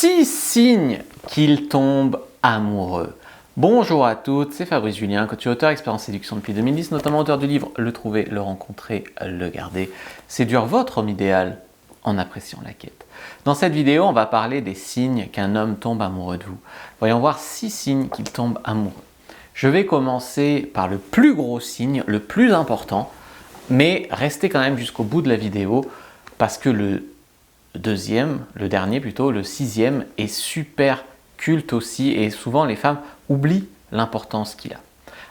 6 signes qu'il tombe amoureux. Bonjour à toutes, c'est Fabrice Julien, coach et auteur, expert en séduction depuis 2010, notamment auteur du livre Le trouver, le rencontrer, le garder. Séduire votre homme idéal en appréciant la quête. Dans cette vidéo, on va parler des signes qu'un homme tombe amoureux de vous. Voyons voir 6 signes qu'il tombe amoureux. Je vais commencer par le plus gros signe, le plus important, mais restez quand même jusqu'au bout de la vidéo parce que le dernier plutôt, le 6e, est super culte aussi et souvent les femmes oublient l'importance qu'il a.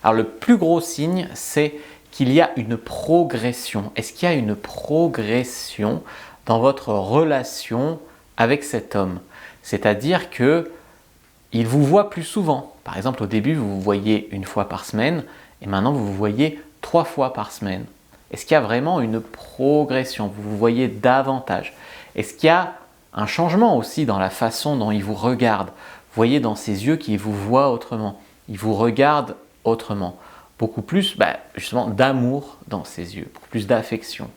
Alors le plus gros signe, c'est qu'il y a une progression. Est-ce qu'il y a une progression dans votre relation avec cet homme? C'est-à-dire que il vous voit plus souvent. Par exemple, au début, vous vous voyez une fois par semaine et maintenant vous vous voyez 3 fois par semaine. Est-ce qu'il y a vraiment une progression? Vous vous voyez davantage. Est-ce qu'il y a un changement aussi dans la façon dont il vous regarde? Vous voyez dans ses yeux qu'il vous voit autrement. Il vous regarde autrement. Beaucoup plus justement d'amour dans ses yeux, beaucoup plus d'affection.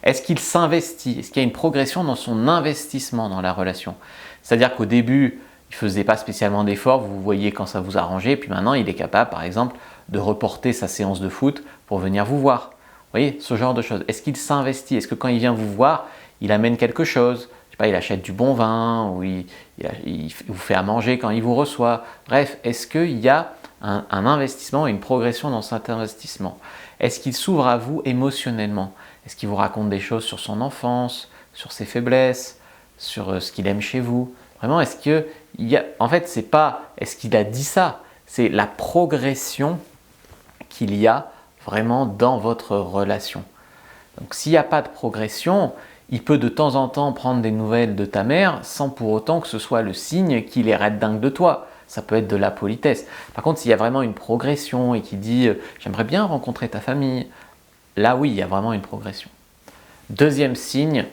Est-ce qu'il s'investit? Est-ce qu'il y a une progression dans son investissement dans la relation? C'est-à-dire qu'au début, il ne faisait pas spécialement d'efforts, vous voyez quand ça vous arrangeait, et puis maintenant il est capable par exemple de reporter sa séance de foot pour venir vous voir. Vous voyez, ce genre de choses. Est-ce qu'il s'investit? Est-ce que quand il vient vous voir, il amène quelque chose? Je sais pas, il achète du bon vin, ou il vous fait à manger quand il vous reçoit. Bref, est-ce qu'il y a un investissement et une progression dans cet investissement? Est-ce qu'il s'ouvre à vous émotionnellement? Est-ce qu'il vous raconte des choses sur son enfance, sur ses faiblesses, sur ce qu'il aime chez vous? Vraiment, est-ce qu'il y a... En fait, c'est pas est-ce qu'il a dit ça, c'est la progression qu'il y a vraiment dans votre relation. Donc s'il n'y a pas de progression, il peut de temps en temps prendre des nouvelles de ta mère sans pour autant que ce soit le signe qu'il est red dingue de toi. Ça peut être de la politesse. Par contre, s'il y a vraiment une progression et qu'il dit « j'aimerais bien rencontrer ta famille », là oui, il y a vraiment une progression. Deuxième signe,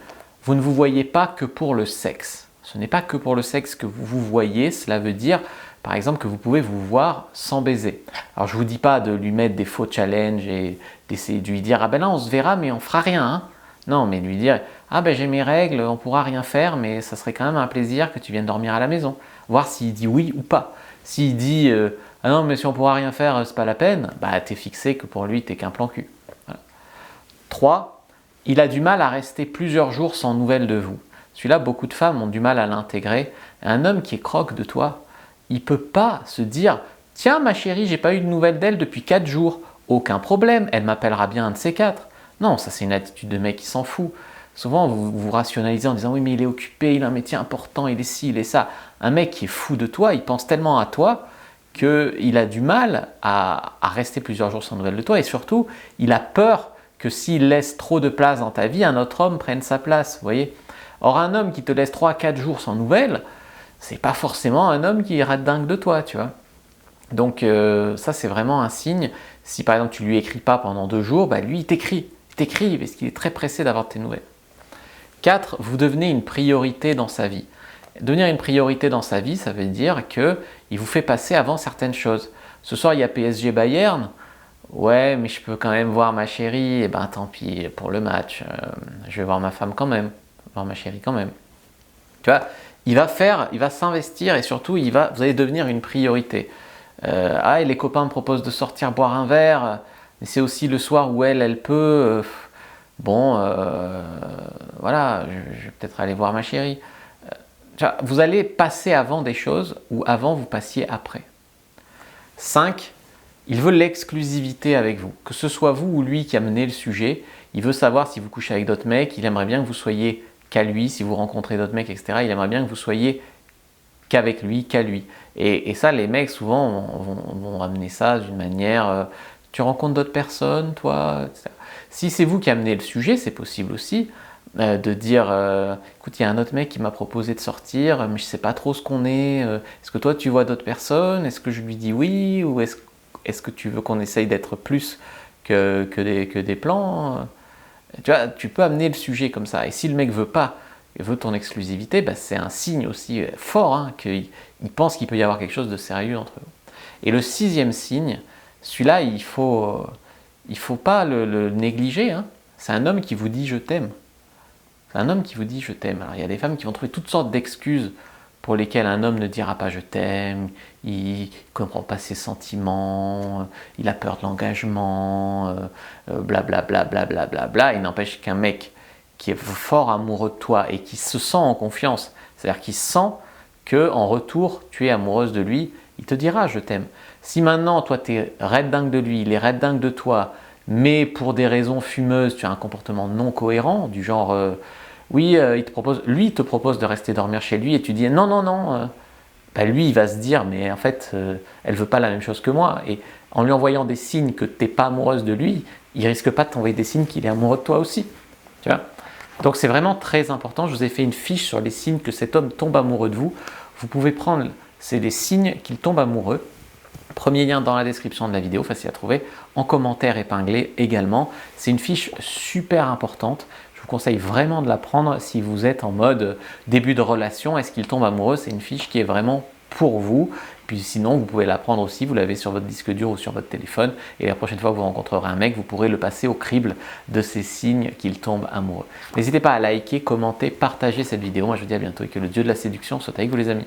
vous ne vous voyez pas que pour le sexe. Ce n'est pas que pour le sexe que vous vous voyez, cela veut dire par exemple que vous pouvez vous voir sans baiser. Alors je ne vous dis pas de lui mettre des faux challenges et d'essayer de lui dire « ah ben là on se verra mais on fera rien hein ». Non, mais lui dire « ah ben j'ai mes règles, on ne pourra rien faire mais ça serait quand même un plaisir que tu viennes dormir à la maison ». Voir s'il dit oui ou pas. S'il dit « ah non mais si on ne pourra rien faire, c'est pas la peine », bah t'es fixé que pour lui t'es qu'un plan cul. Voilà. 3. Il a du mal à rester plusieurs jours sans nouvelles de vous. Celui-là, beaucoup de femmes ont du mal à l'intégrer. Un homme qui est croque de toi, il ne peut pas se dire « tiens ma chérie, j'ai pas eu de nouvelles d'elle depuis 4 jours. Aucun problème, elle m'appellera bien un de ces 4. » Non, ça c'est une attitude de mec qui s'en fout. Souvent vous vous rationalisez en disant « oui mais il est occupé, il a un métier important, il est ci, il est ça ». Un mec qui est fou de toi, il pense tellement à toi qu'il a du mal à rester plusieurs jours sans nouvelles de toi. Et surtout, il a peur que s'il laisse trop de place dans ta vie, un autre homme prenne sa place. Vous voyez ? Or un homme qui te laisse 3-4 jours sans nouvelles, c'est pas forcément un homme qui ira dingue de toi, tu vois. Donc ça c'est vraiment un signe. Si par exemple tu lui écris pas pendant 2 jours, lui il t'écrit parce qu'il est très pressé d'avoir tes nouvelles. 4. Vous devenez une priorité dans sa vie. Devenir une priorité dans sa vie, ça veut dire qu'il vous fait passer avant certaines choses. Ce soir il y a PSG Bayern, ouais mais je peux quand même voir ma chérie, et ben tant pis pour le match, je vais voir ma femme quand même, voir ma chérie quand même. Tu vois, il va s'investir et surtout vous allez devenir une priorité. Et les copains me proposent de sortir boire un verre, mais c'est aussi le soir où elle peut. Voilà, je vais peut-être aller voir ma chérie. Vous allez passer avant des choses où avant vous passiez après. 5. Il veut l'exclusivité avec vous. Que ce soit vous ou lui qui a mené le sujet, il veut savoir si vous couchez avec d'autres mecs, il aimerait bien que vous soyez qu'à lui, si vous rencontrez d'autres mecs, etc. Il aimerait bien que vous soyez qu'avec lui, qu'à lui. Et ça, les mecs, souvent, vont amener ça d'une manière tu rencontres d'autres personnes, toi, etc. Si c'est vous qui amenez le sujet, c'est possible aussi de dire écoute, il y a un autre mec qui m'a proposé de sortir, mais je ne sais pas trop ce qu'on est. Est-ce que toi, tu vois d'autres personnes? Est-ce que je lui dis oui? Ou est-ce que tu veux qu'on essaye d'être plus que des plans? Tu vois, tu peux amener le sujet comme ça. Et si le mec veut ton exclusivité, c'est un signe aussi fort qu'il pense qu'il peut y avoir quelque chose de sérieux entre vous. Et le 6e signe, celui-là, il faut pas le négliger. C'est un homme qui vous dit « je t'aime ». C'est un homme qui vous dit « je t'aime ». Alors il y a des femmes qui vont trouver toutes sortes d'excuses pour lesquels un homme ne dira pas je t'aime, il ne comprend pas ses sentiments, il a peur de l'engagement, blablabla, blablabla. Il n'empêche qu'un mec qui est fort amoureux de toi et qui se sent en confiance, c'est-à-dire qu'il sent qu'en retour, tu es amoureuse de lui, il te dira je t'aime. Si maintenant, toi, tu es raide dingue de lui, il est raide dingue de toi, mais pour des raisons fumeuses, tu as un comportement non cohérent, du genre, oui, lui, il te propose de rester dormir chez lui et tu dis non, non, non, lui, il va se dire, mais en fait, elle ne veut pas la même chose que moi. Et en lui envoyant des signes que tu n'es pas amoureuse de lui, il risque pas de t'envoyer des signes qu'il est amoureux de toi aussi. Tu vois? Donc c'est vraiment très important. Je vous ai fait une fiche sur les signes que cet homme tombe amoureux de vous. Vous pouvez prendre, c'est des signes qu'il tombe amoureux. Premier lien dans la description de la vidéo, facile à trouver, en commentaire épinglé également. C'est une fiche super importante. Je vous conseille vraiment de la prendre si vous êtes en mode début de relation. Est-ce qu'il tombe amoureux? C'est une fiche qui est vraiment pour vous. Puis sinon, vous pouvez la prendre aussi, vous l'avez sur votre disque dur ou sur votre téléphone. Et la prochaine fois que vous rencontrerez un mec, vous pourrez le passer au crible de ces signes qu'il tombe amoureux. N'hésitez pas à liker, commenter, partager cette vidéo. Moi, je vous dis à bientôt et que le dieu de la séduction soit avec vous les amis.